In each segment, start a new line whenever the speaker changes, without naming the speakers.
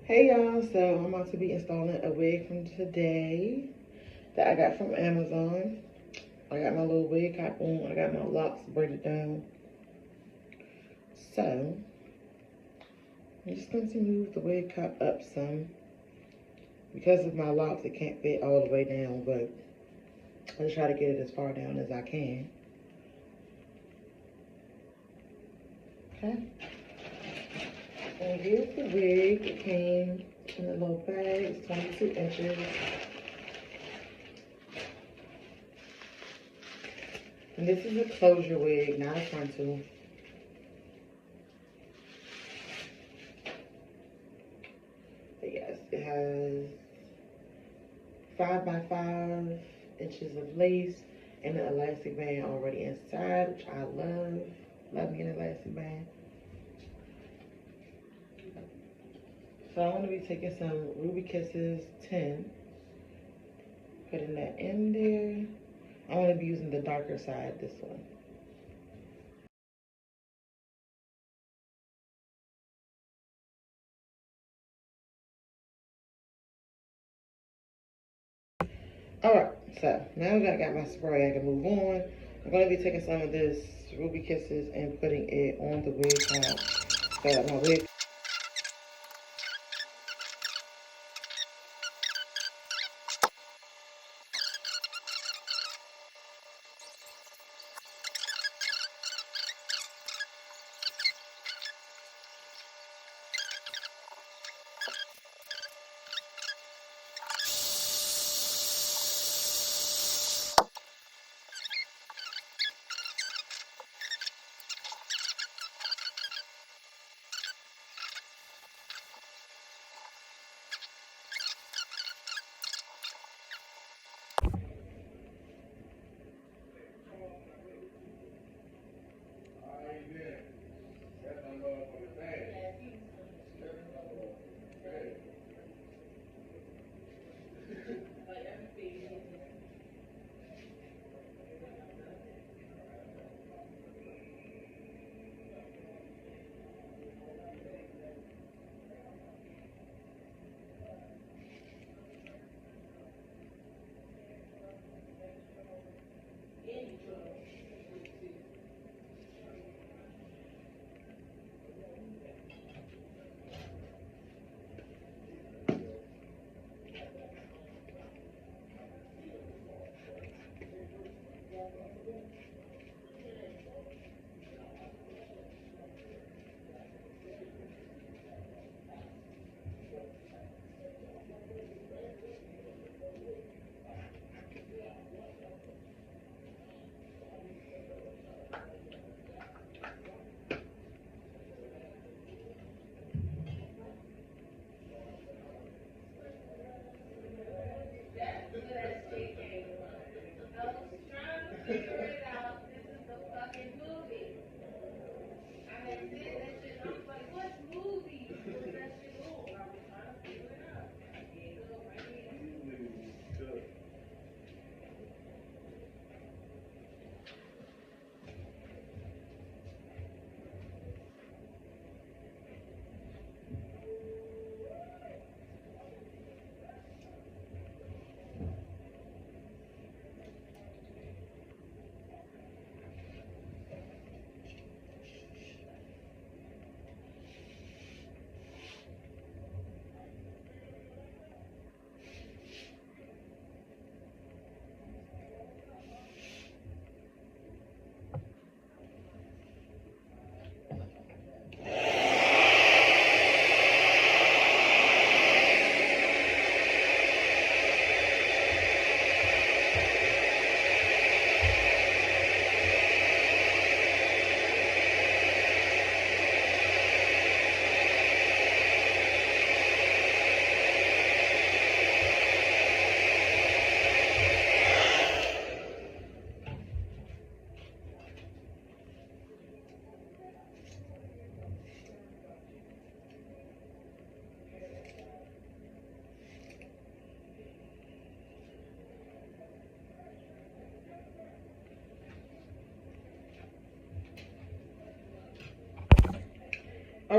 Hey y'all, so I'm about to be installing a wig from today that I got from Amazon. I got my little wig cap on, I got my locks braided down. So, I'm just going to move the wig cap up some. Because of my locks, it can't fit all the way down, but I'll try to get it as far down as I can. Okay. And here's the wig. It came in a little bag. It's 22 inches. And this is a closure wig, not a frontal. But yes, it has 5 by 5 inches of lace and an elastic band already inside, which I love. Love me an elastic band. So I'm going to be taking some Ruby Kisses 10, putting that in there. I'm going to be using the darker side, this one. Alright, so now that I got my spray, I can move on. I'm going to be taking some of this Ruby Kisses and putting it on the wig top so that my wig.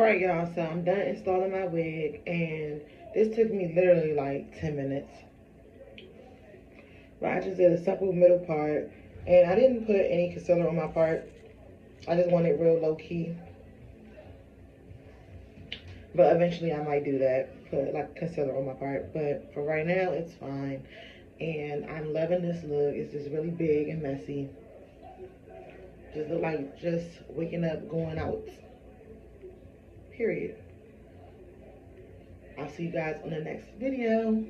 Alright, y'all, so I'm done installing my wig, and this took me literally like 10 minutes. But I just did a simple middle part, and I didn't put any concealer on my part. I just wanted real low key. But eventually I might do that, put like concealer on my part. But for right now, it's fine. And I'm loving this look. It's just really big and messy. Just look like just waking up, going out. Period. I'll see you guys on the next video.